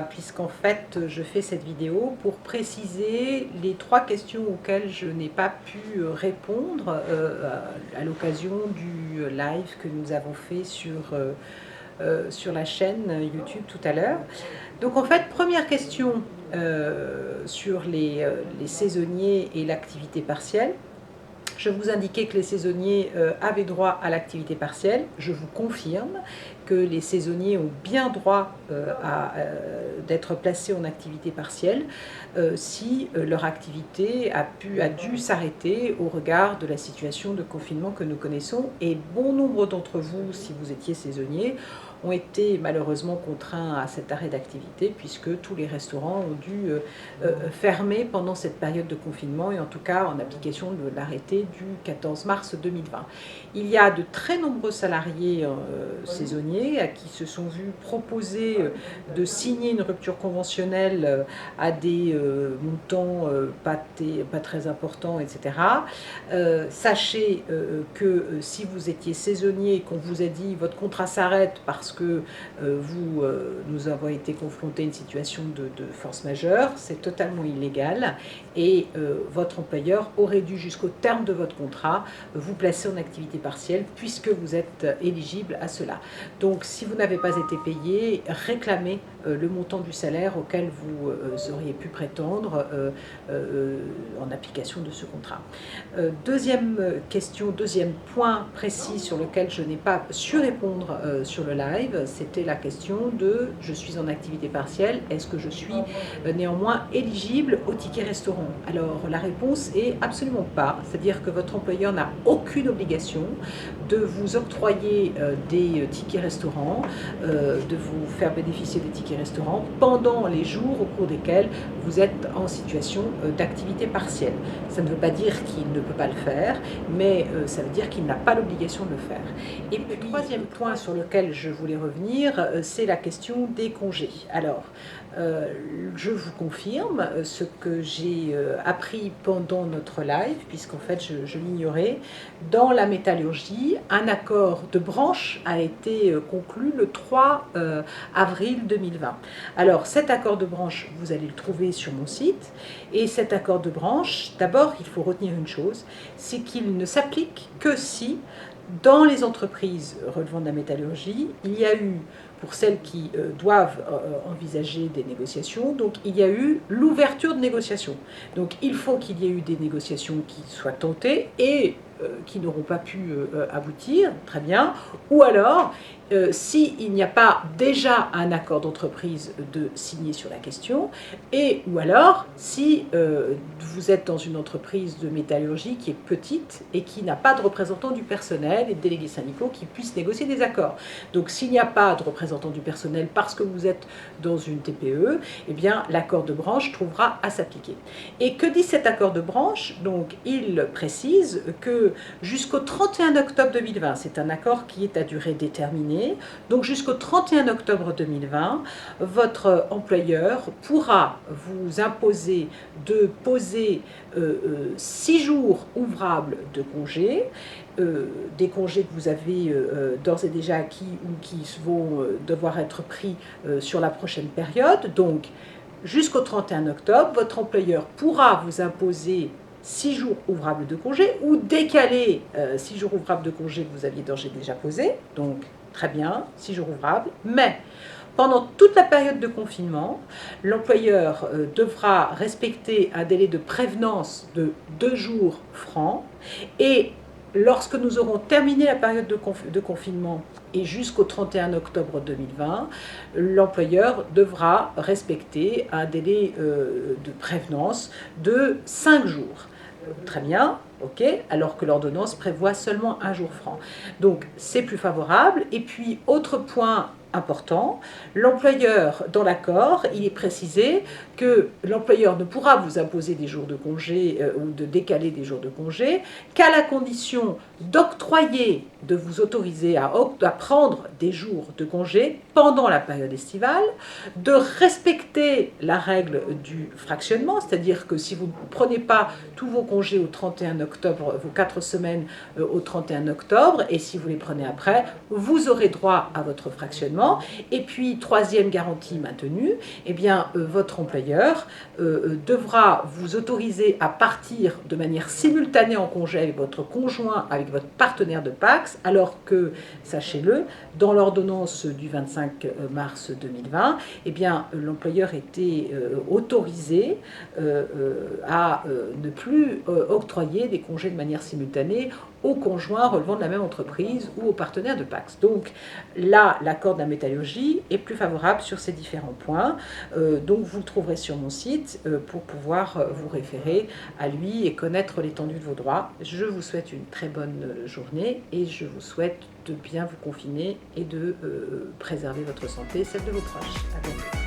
puisqu'en fait je fais cette vidéo pour préciser les 3 questions auxquelles je n'ai pas pu répondre à l'occasion du live que nous avons fait sur la chaîne YouTube tout à l'heure. Donc en fait, première question sur les saisonniers et l'activité partielle. Je vous indiquais que les saisonniers avaient droit à l'activité partielle. Je vous confirme que les saisonniers ont bien droit d'être placés en activité partielle si leur activité a dû s'arrêter au regard de la situation de confinement que nous connaissons. Et bon nombre d'entre vous, si vous étiez saisonnier, ont été malheureusement contraints à cet arrêt d'activité puisque tous les restaurants ont dû fermer pendant cette période de confinement et en tout cas en application de l'arrêté du 14 mars 2020. Il y a de très nombreux salariés saisonniers à qui se sont vus proposer de signer une rupture conventionnelle à des montants pas très importants, etc. Sachez que si vous étiez saisonnier et qu'on vous a dit votre contrat s'arrête parce que nous avons été confrontés à une situation de force majeure, c'est totalement illégal et votre employeur aurait dû jusqu'au terme de votre contrat vous placer en activité partielle puisque vous êtes éligible à cela. Donc si vous n'avez pas été payé, réclamez le montant du salaire auquel vous auriez pu prétendre en application de ce contrat. Deuxième question, deuxième point précis sur lequel je n'ai pas su répondre sur le live, c'était la question de « je suis en activité partielle, est-ce que je suis néanmoins éligible au ticket restaurant ?» Alors la réponse est absolument pas, c'est-à-dire que votre employeur n'a aucune obligation de vous octroyer des tickets restaurants, de vous faire bénéficier des tickets restaurants pendant les jours au cours desquels vous êtes en situation d'activité partielle. Ça ne veut pas dire qu'il ne peut pas le faire, mais ça veut dire qu'il n'a pas l'obligation de le faire. Et puis, le troisième point sur lequel je voulais revenir, c'est la question des congés. Alors, je vous confirme ce que j'ai appris pendant notre live, puisqu'en fait je l'ignorais. Dans la métallurgie, un accord de branche a été conclu le 3 avril 2020. Alors cet accord de branche, vous allez le trouver sur mon site. Et cet accord de branche, d'abord il faut retenir une chose, c'est qu'il ne s'applique que si dans les entreprises relevant de la métallurgie, il y a eu, pour celles qui doivent envisager des négociations, donc il y a eu l'ouverture de négociations. Donc il faut qu'il y ait eu des négociations qui soient tentées et qui n'auront pas pu aboutir, très bien, ou alors s'il n'y a pas déjà un accord d'entreprise de signer sur la question, et ou alors si vous êtes dans une entreprise de métallurgie qui est petite et qui n'a pas de représentants du personnel et de délégués syndicaux qui puissent négocier des accords. Donc s'il n'y a pas de représentants du personnel parce que vous êtes dans une TPE, eh bien l'accord de branche trouvera à s'appliquer. Et que dit cet accord de branche? Donc il précise que jusqu'au 31 octobre 2020, c'est un accord qui est à durée déterminée, donc jusqu'au 31 octobre 2020, votre employeur pourra vous imposer de poser 6 jours ouvrables de congés, des congés que vous avez d'ores et déjà acquis ou qui vont devoir être pris sur la prochaine période. Donc jusqu'au 31 octobre, votre employeur pourra vous imposer 6 jours ouvrables de congé ou décaler 6 jours ouvrables de congé que vous aviez d'ores et déjà posés. Donc très bien, 6 jours ouvrables, mais pendant toute la période de confinement, l'employeur devra respecter un délai de prévenance de 2 jours francs et lorsque nous aurons terminé la période de confinement et jusqu'au 31 octobre 2020, l'employeur devra respecter un délai de prévenance de 5 jours. Très bien, ok, alors que l'ordonnance prévoit seulement 1 jour franc. Donc c'est plus favorable. Et puis autre point important, l'employeur, dans l'accord, il est précisé que l'employeur ne pourra vous imposer des jours de congé ou de décaler des jours de congé qu'à la condition d'octroyer, de vous autoriser à prendre des jours de congé pendant la période estivale, de respecter la règle du fractionnement, c'est-à-dire que si vous ne prenez pas tous vos congés au 31 octobre, vos 4 semaines au 31 octobre, et si vous les prenez après, vous aurez droit à votre fractionnement, évidemment. Et puis, troisième garantie maintenue, eh bien, votre employeur devra vous autoriser à partir de manière simultanée en congé avec votre conjoint, avec votre partenaire de Pacs, alors que, sachez-le, dans l'ordonnance du 25 mars 2020, eh bien, l'employeur était autorisé à ne plus octroyer des congés de manière simultanée aux conjoints relevant de la même entreprise ou aux partenaires de Pacs. Donc là, l'accord de la métallurgie est plus favorable sur ces différents points. Donc vous le trouverez sur mon site pour pouvoir vous référer à lui et connaître l'étendue de vos droits. Je vous souhaite une très bonne journée et je vous souhaite de bien vous confiner et de préserver votre santé et celle de vos proches. À bientôt.